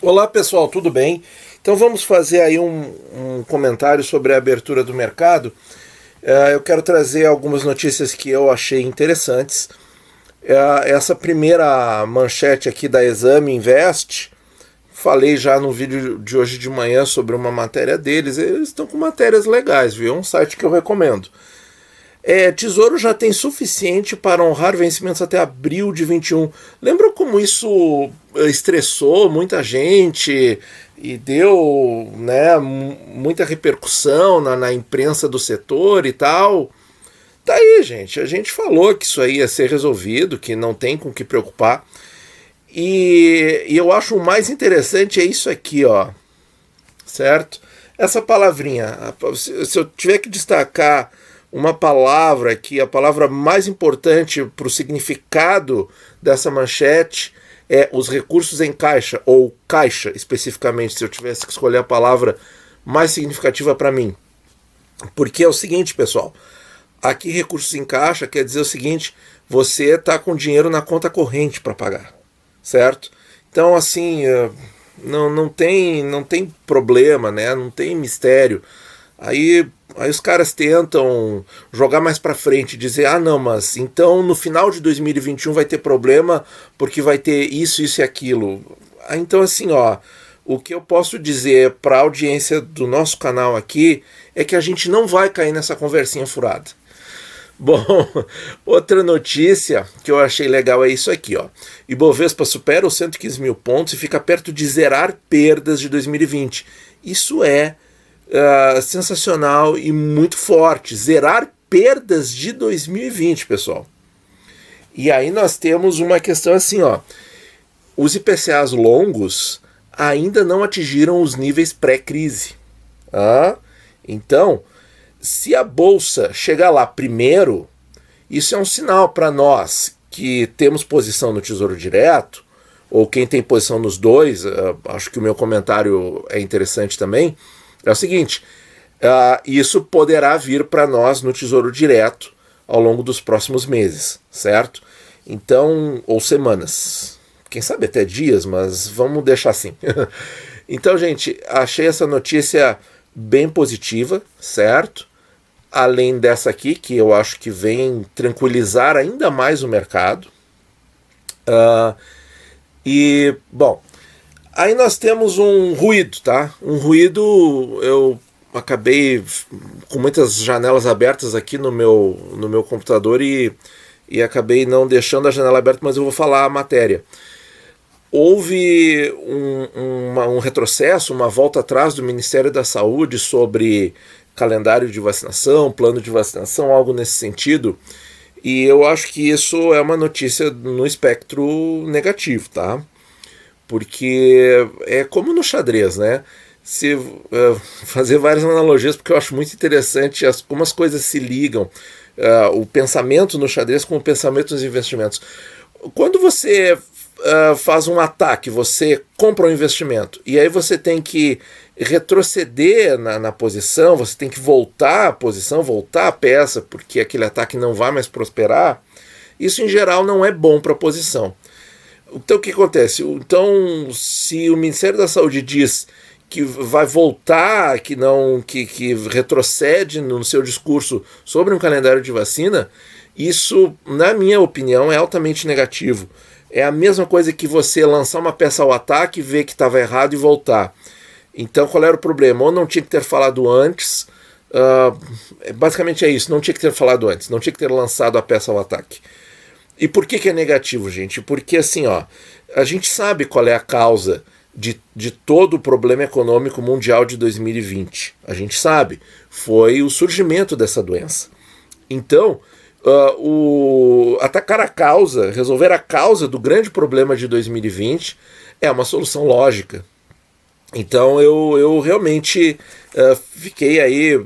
Olá pessoal, tudo bem? Então vamos fazer aí um comentário sobre a abertura do mercado. Eu quero trazer algumas notícias que eu achei interessantes. Essa primeira manchete aqui da Exame Invest, falei já no vídeo de hoje de manhã sobre uma matéria deles. Eles estão com matérias legais, viu? É um site que eu recomendo. Tesouro já tem suficiente para honrar vencimentos até abril de 21. Lembra como isso estressou muita gente e deu, né, muita repercussão na imprensa do setor e tal? Tá aí, gente. A gente falou que isso aí ia ser resolvido, que não tem com o que preocupar. E eu acho o mais interessante é isso aqui, ó. Certo? Essa palavrinha. Se eu tiver que destacar uma palavra aqui, a palavra mais importante para o significado dessa manchete é os recursos em caixa, ou caixa especificamente, se eu tivesse que escolher a palavra mais significativa para mim. Porque é o seguinte, pessoal, aqui recursos em caixa quer dizer o seguinte: você está com dinheiro na conta corrente para pagar, certo? Então, assim, não tem problema, né? Não tem mistério. Aí os caras tentam jogar mais para frente, dizer, não, mas então no final de 2021 vai ter problema porque vai ter isso e aquilo. Então, assim, ó, o que eu posso dizer para a audiência do nosso canal aqui é que a gente não vai cair nessa conversinha furada. Bom, outra notícia que eu achei legal é isso aqui, ó. Ibovespa supera os 115 mil pontos e fica perto de zerar perdas de 2020. Isso é sensacional e muito forte. Zerar perdas de 2020, pessoal. E aí nós temos uma questão assim, ó. Os IPCAs longos ainda não atingiram os níveis pré-crise. Então, se a bolsa chegar lá primeiro, isso é um sinal para nós que temos posição no Tesouro Direto, ou quem tem posição nos dois. Acho que o meu comentário é interessante também. É o seguinte, isso poderá vir para nós no Tesouro Direto ao longo dos próximos meses, certo? Então, ou semanas, quem sabe até dias, mas vamos deixar assim. Então, gente, achei essa notícia bem positiva, certo? Além dessa aqui, que eu acho que vem tranquilizar ainda mais o mercado. Bom, aí nós temos um ruído, tá? Um ruído, eu acabei com muitas janelas abertas aqui no meu computador e acabei não deixando a janela aberta, mas eu vou falar a matéria. Houve um retrocesso, uma volta atrás do Ministério da Saúde sobre calendário de vacinação, plano de vacinação, algo nesse sentido. E eu acho que isso é uma notícia no espectro negativo, tá? Porque é como no xadrez, né? Fazer várias analogias, porque eu acho muito interessante como as coisas se ligam, o pensamento no xadrez com o pensamento nos investimentos. Quando você faz um ataque, você compra um investimento, e aí você tem que retroceder na posição, você tem que voltar a posição, voltar a peça, porque aquele ataque não vai mais prosperar. Isso, em geral, não é bom para a posição. Então, o que acontece? Então, se o Ministério da Saúde diz que vai voltar, que retrocede no seu discurso sobre um calendário de vacina, isso, na minha opinião, é altamente negativo. É a mesma coisa que você lançar uma peça ao ataque, ver que estava errado e voltar. Então, qual era o problema? Ou não tinha que ter falado antes, basicamente é isso, não tinha que ter falado antes, não tinha que ter lançado a peça ao ataque. E por que é negativo, gente? Porque, assim, ó, a gente sabe qual é a causa de todo o problema econômico mundial de 2020. A gente sabe. Foi o surgimento dessa doença. Então, atacar a causa, resolver a causa do grande problema de 2020 é uma solução lógica. Então, eu realmente fiquei aí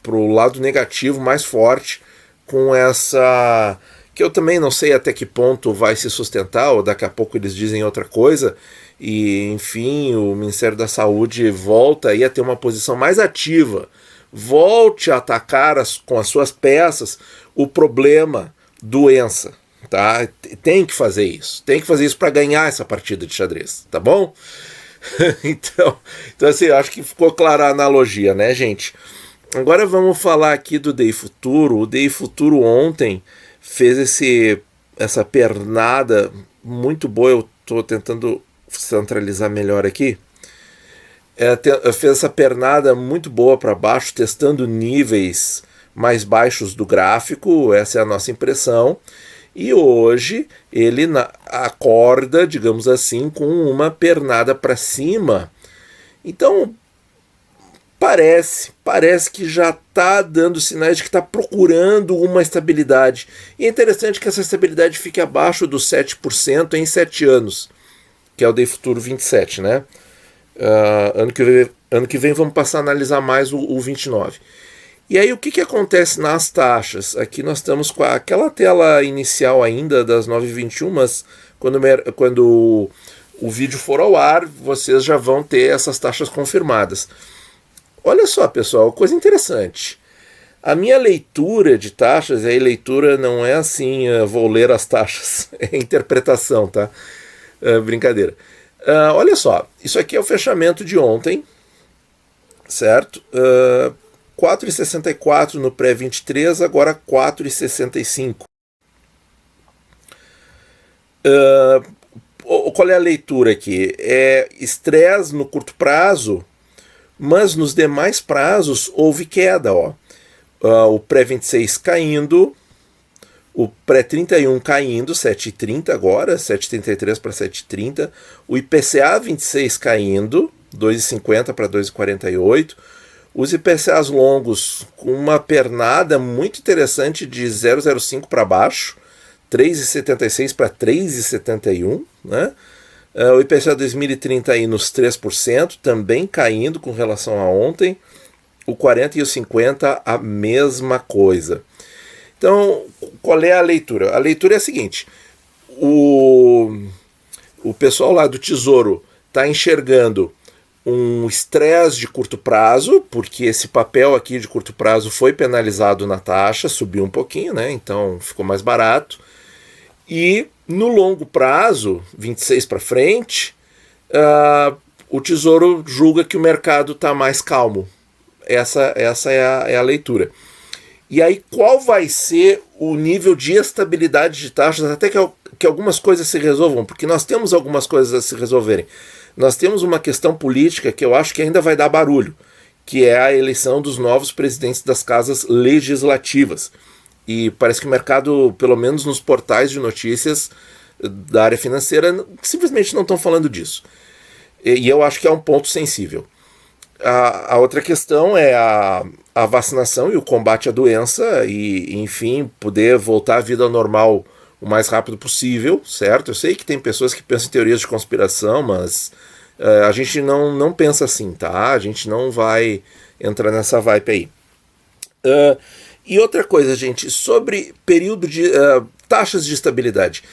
pro lado negativo mais forte com essa... que eu também não sei até que ponto vai se sustentar, ou daqui a pouco eles dizem outra coisa, e enfim, o Ministério da Saúde volta aí a ter uma posição mais ativa, volte a atacar com as suas peças o problema doença, tá? Tem que fazer isso para ganhar essa partida de xadrez, tá bom? Então, assim, eu acho que ficou clara a analogia, né, gente? Agora vamos falar aqui do DI Futuro. O DI Futuro ontem fez essa pernada muito boa. Eu estou tentando centralizar melhor aqui. Fez essa pernada muito boa para baixo, testando níveis mais baixos do gráfico. Essa é a nossa impressão. E hoje ele acorda, digamos assim, com uma pernada para cima. Então parece que já está dando sinais de que está procurando uma estabilidade. E é interessante que essa estabilidade fique abaixo dos 7% em 7 anos, que é o DI Futuro 27, né? Ano que vem vamos passar a analisar mais o 29. E aí o que acontece nas taxas? Aqui nós estamos com aquela tela inicial ainda das 9h21, mas quando o vídeo for ao ar, vocês já vão ter essas taxas confirmadas. Olha só, pessoal, coisa interessante. A minha leitura de taxas, aí leitura não é assim, vou ler as taxas, é interpretação, tá? Brincadeira. Olha só, isso aqui é o fechamento de ontem, certo? 4,64 no pré-23, agora 4,65. Qual é a leitura aqui? É estresse no curto prazo, mas nos demais prazos houve queda. O pré-26 caindo, o pré-31 caindo, 7,30 agora, 7,33 para 7,30. O IPCA 26 caindo, 2,50 para 2,48. Os IPCAs longos com uma pernada muito interessante de 0,05 para baixo, 3,76 para 3,71, né? O IPCA 2030 aí nos 3%, também caindo com relação a ontem. O 40 e o 50 a mesma coisa. Então, qual é a leitura? A leitura é a seguinte: o pessoal lá do Tesouro está enxergando um estresse de curto prazo, porque esse papel aqui de curto prazo foi penalizado na taxa, subiu um pouquinho, né? Então ficou mais barato. E no longo prazo, 26 para frente, o Tesouro julga que o mercado está mais calmo. Essa é a leitura. E aí qual vai ser o nível de estabilidade de taxas até que algumas coisas se resolvam? Porque nós temos algumas coisas a se resolverem. Nós temos uma questão política que eu acho que ainda vai dar barulho, que é a eleição dos novos presidentes das casas legislativas. E parece que o mercado, pelo menos nos portais de notícias da área financeira, simplesmente não estão falando disso. E eu acho que é um ponto sensível. A outra questão é a vacinação e o combate à doença e, enfim, poder voltar à vida normal o mais rápido possível, certo? Eu sei que tem pessoas que pensam em teorias de conspiração, mas a gente não pensa assim, tá? A gente não vai entrar nessa vibe aí. E outra coisa, gente, sobre período de taxas de estabilidade.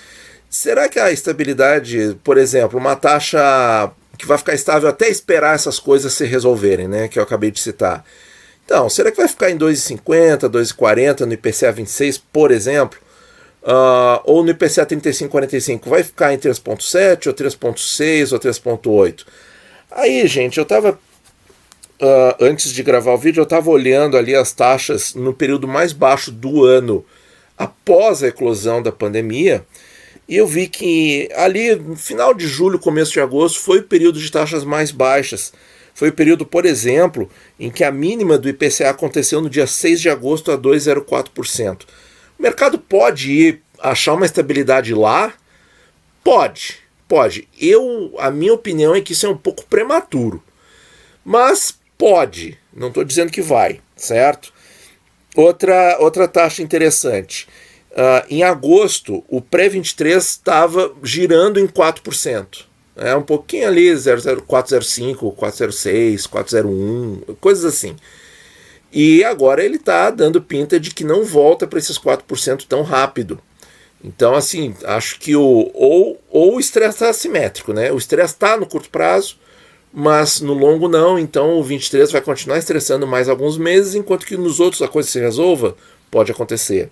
Será que a estabilidade, por exemplo, uma taxa que vai ficar estável até esperar essas coisas se resolverem, né, que eu acabei de citar? Então, será que vai ficar em 2,50, 2,40 no IPCA 26, por exemplo? Ou no IPCA 35,45? Vai ficar em 3,7 ou 3,6 ou 3,8? Aí, gente, eu estava antes de gravar o vídeo, eu estava olhando ali as taxas no período mais baixo do ano após a eclosão da pandemia, e eu vi que ali no final de julho, começo de agosto, foi o período de taxas mais baixas. Foi o período, por exemplo, em que a mínima do IPCA aconteceu no dia 6 de agosto a 2,04%. O mercado pode achar uma estabilidade lá? Pode. A minha opinião é que isso é um pouco prematuro. Mas pode, não estou dizendo que vai, certo? Outra taxa interessante. Em agosto, o pré-23 estava girando em 4%. Um pouquinho ali, 0,0405, 406, 401, coisas assim. E agora ele está dando pinta de que não volta para esses 4% tão rápido. Então, assim, acho que ou o estresse está assimétrico, né? O estresse está no curto prazo, mas no longo não. Então o 23 vai continuar estressando mais alguns meses, enquanto que nos outros a coisa se resolva, pode acontecer.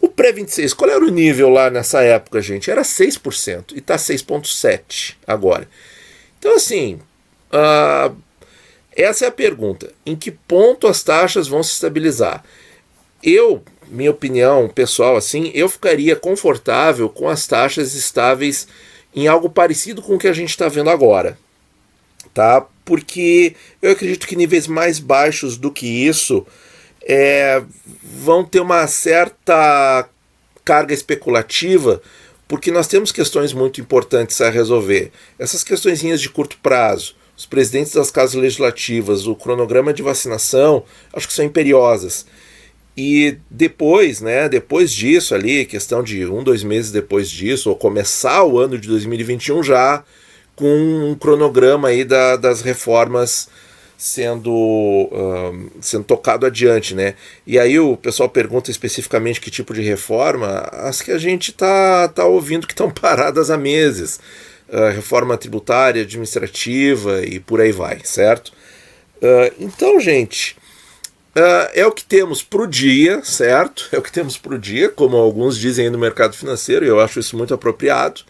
O pré-26, qual era o nível lá nessa época, gente? Era 6% e está 6,7% agora. Então, assim, essa é a pergunta. Em que ponto as taxas vão se estabilizar? Minha opinião pessoal, assim, eu ficaria confortável com as taxas estáveis em algo parecido com o que a gente está vendo agora, tá? Porque eu acredito que níveis mais baixos do que isso vão ter uma certa carga especulativa, porque nós temos questões muito importantes a resolver. Essas questõezinhas de curto prazo, os presidentes das casas legislativas, o cronograma de vacinação, acho que são imperiosas. E depois, depois disso ali, questão de 2 meses depois disso, ou começar o ano de 2021 já com um cronograma aí das reformas sendo tocado adiante, né? E aí o pessoal pergunta especificamente que tipo de reforma, as que a gente tá ouvindo que estão paradas há meses, reforma tributária, administrativa e por aí vai, certo? Então, gente, é o que temos pro dia, certo? É o que temos pro dia, como alguns dizem aí no mercado financeiro, e eu acho isso muito apropriado.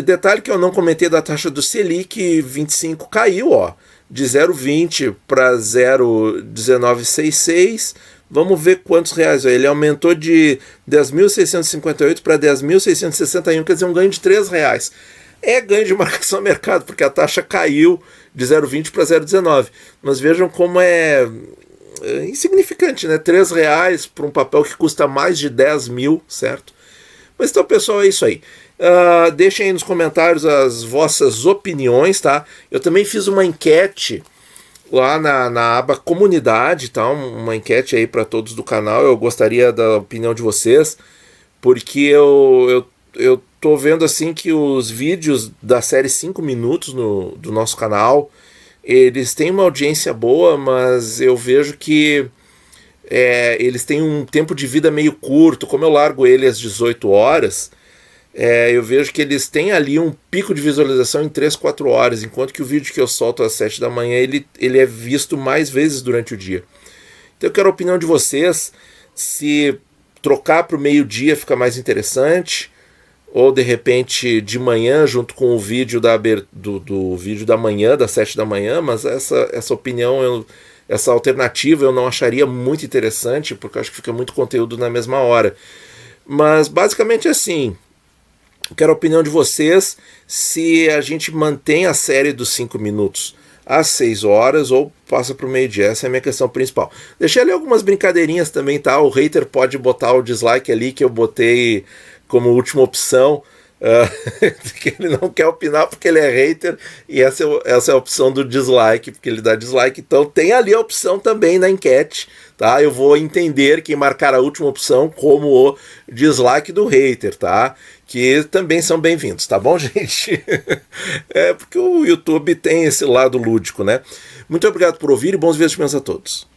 Detalhe que eu não comentei da taxa do Selic 25 caiu, de 0,20 para 0,1966. Vamos ver quantos reais. Ele aumentou de 10.658 para 10.661, quer dizer, um ganho de R$3. É ganho de marcação a mercado, porque a taxa caiu de 0,20 para 0,19. Mas vejam como é insignificante, né? R$3 para um papel que custa mais de 10 mil, certo? Mas então, pessoal, é isso aí. Deixem aí nos comentários as vossas opiniões, tá? Eu também fiz uma enquete lá na aba comunidade, tá? Uma enquete aí para todos do canal. Eu gostaria da opinião de vocês, porque eu tô vendo assim que os vídeos da série 5 minutos do nosso canal, eles têm uma audiência boa, mas eu vejo que eles têm um tempo de vida meio curto. Como eu largo ele às 18 horas, eu vejo que eles têm ali um pico de visualização em 3, 4 horas, enquanto que o vídeo que eu solto às 7 da manhã, ele é visto mais vezes durante o dia. Então eu quero a opinião de vocês, se trocar para o meio-dia fica mais interessante, ou de repente de manhã junto com o vídeo do vídeo da manhã, das 7 da manhã, mas essa opinião, essa alternativa eu não acharia muito interessante, porque eu acho que fica muito conteúdo na mesma hora. Mas basicamente é assim. Eu quero a opinião de vocês se a gente mantém a série dos 5 minutos às 6 horas ou passa para o meio-dia. Essa é a minha questão principal. Deixei ali algumas brincadeirinhas também, tá? O hater pode botar o dislike ali que eu botei como última opção, que ele não quer opinar porque ele é hater, e essa é a opção do dislike, porque ele dá dislike. Então tem ali a opção também na enquete, tá? Eu vou entender quem marcar a última opção como o dislike do hater, tá? Que também são bem-vindos, tá bom, gente? Porque o YouTube tem esse lado lúdico, né? Muito obrigado por ouvir e bons investimentos a todos.